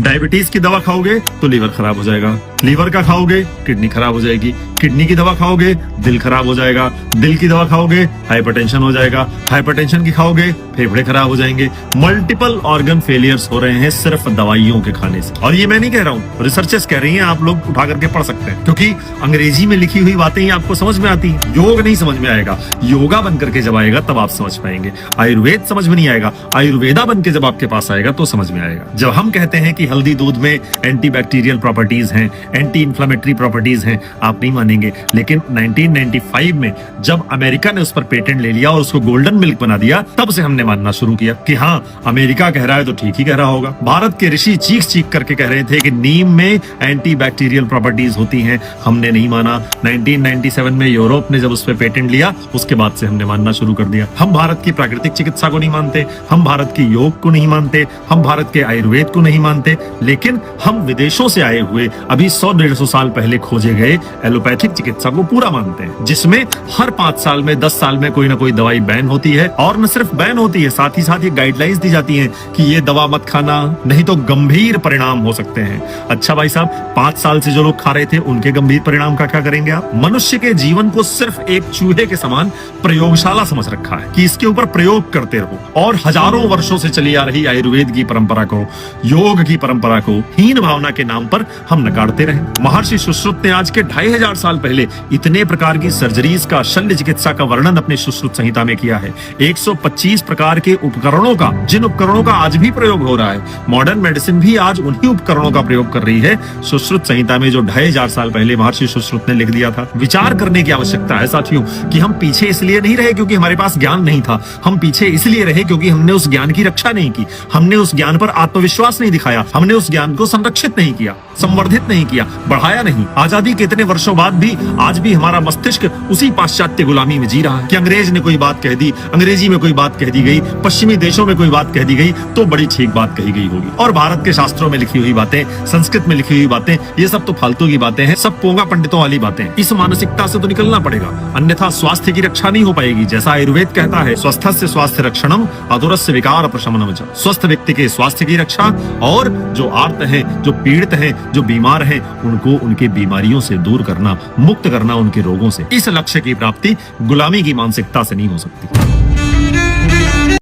Diabetes की दवा खाओगे तो लीवर खराब हो जाएगा, लीवर का खाओगे किडनी खराब हो जाएगी, किडनी की दवा खाओगे दिल खराब हो जाएगा, दिल की दवा खाओगे हाइपरटेंशन हो जाएगा, हाइपरटेंशन की खाओगे फेफड़े खराब हो जाएंगे। मल्टीपल ऑर्गन फेलियर्स हो रहे हैं सिर्फ दवाइयों के खाने से। और ये मैं नहीं कह रहा हूँ, रिसर्चर्स कह रही हैं, आप लोग उठा करके पढ़ सकते हैं, क्योंकि अंग्रेजी में लिखी हुई बातें ही आपको समझ में आती हैं। योग नहीं समझ में आएगा, योगा बन करके जब आएगा तब आप समझ पाएंगे। आयुर्वेद समझ में नहीं आएगा, आयुर्वेदा बन के जब आपके पास आएगा तो समझ में आएगा। जब हम कहते हैं कि हल्दी दूध में एंटी बैक्टीरियल प्रॉपर्टीज हैं, एंटी इंफ्लेमेटरी प्रॉपर्टीज हैं, आप नहीं मानेंगे, लेकिन 1995 में जब अमेरिका ने उस पर पेटेंट ले लिया और उसको गोल्डन मिल्क बना दिया, तब से हमने मानना शुरू किया कि हाँ, अमेरिका कह रहा है तो ठीक ही कह रहा होगा। भारत के ऋषि चीख चीख करके कह रहे थे कि नीम में एंटी बैक्टीरियल प्रॉपर्टीज होती हैं, हमने नहीं माना। 1997 में यूरोप ने जब उस पर पेटेंट लिया, उसके बाद से हमने मानना शुरू कर दिया। हम भारत की प्राकृतिक चिकित्सा को नहीं मानते, हम भारत की योग को नहीं मानते, हम भारत के आयुर्वेद को नहीं मानते, लेकिन हम विदेशों से आए हुए अभी 100-150 साल पहले खोजे गए एलोपैथिक चिकित्सा को पूरा मानते हैं, जिसमें हर 5 साल में 10 साल में कोई ना कोई दवाई बैन होती है। और न सिर्फ बैन होती है, साथ ही साथ ये गाइडलाइंस दी जाती हैं कि ये दवा मत खाना, नहीं तो गंभीर परिणाम हो सकते हैं। अच्छा भाई साहब, 5 साल से जो लोग खा रहे थे उनके गंभीर परिणाम का क्या करेंगे आप? मनुष्य के जीवन को सिर्फ एक चूहे के समान प्रयोगशाला समझ रखा है कि इसके ऊपर प्रयोग करते रहो, और हजारों वर्षों से चली आ रही आयुर्वेद की परंपरा को, योग की परंपरा को हीन भावना के नाम पर हम नकारते रहे। महर्षि सुश्रुत ने आज के 2500 साल पहले इतने प्रकार की सर्जरीज का, शल्य चिकित्सा का वर्णन अपने सुश्रुत संहिता में किया है। 125 प्रकार के उपकरणों का, जिन उपकरणों का आज भी प्रयोग हो रहा है, मॉडर्न मेडिसिन भी आज उन्हीं उपकरणों का प्रयोग कर रही है सुश्रुत संहिता में, जो 2500 साल पहले महर्षि सुश्रुत ने लिख दिया था। विचार करने की आवश्यकता है साथियों कि हम पीछे इसलिए नहीं रहे क्योंकि हमारे पास ज्ञान नहीं था, हम पीछे इसलिए रहे क्योंकि हमने उस ज्ञान की रक्षा नहीं की, हमने उस ज्ञान पर आत्मविश्वास नहीं दिखाया, हमने उस ज्ञान को संरक्षित नहीं किया, संवर्धित नहीं किया, बढ़ाया नहीं। आजादी के इतने वर्षों बाद भी आज भी हमारा मस्तिष्क उसी पाश्चात्य गुलामी में जी रहा है कि अंग्रेज ने कोई बात कह दी, अंग्रेजी में कोई बात कह दी गई, पश्चिमी देशों में कोई बात कह दी गई तो बड़ी ठीक बात कही गई होगी, और भारत के शास्त्रों में लिखी हुई बातें, संस्कृत में लिखी हुई बातें, ये सब तो फालतू की बातें हैं, सब पोंगा पंडितों वाली बातें। इस मानसिकता से तो निकलना पड़ेगा, अन्यथा स्वास्थ्य की रक्षा नहीं हो पाएगी। जैसा आयुर्वेद कहता है, स्वस्थस्य स्वास्थ्य रक्षणम अधुरस्य विकार प्रशमनम। स्वस्थ व्यक्ति के स्वास्थ्य की रक्षा, और जो आर्त हैं, जो पीड़ित हैं, जो बीमार हैं, उनको उनके बीमारियों से दूर करना, मुक्त करना उनके रोगों से। इस लक्ष्य की प्राप्ति गुलामी की मानसिकता से नहीं हो सकती।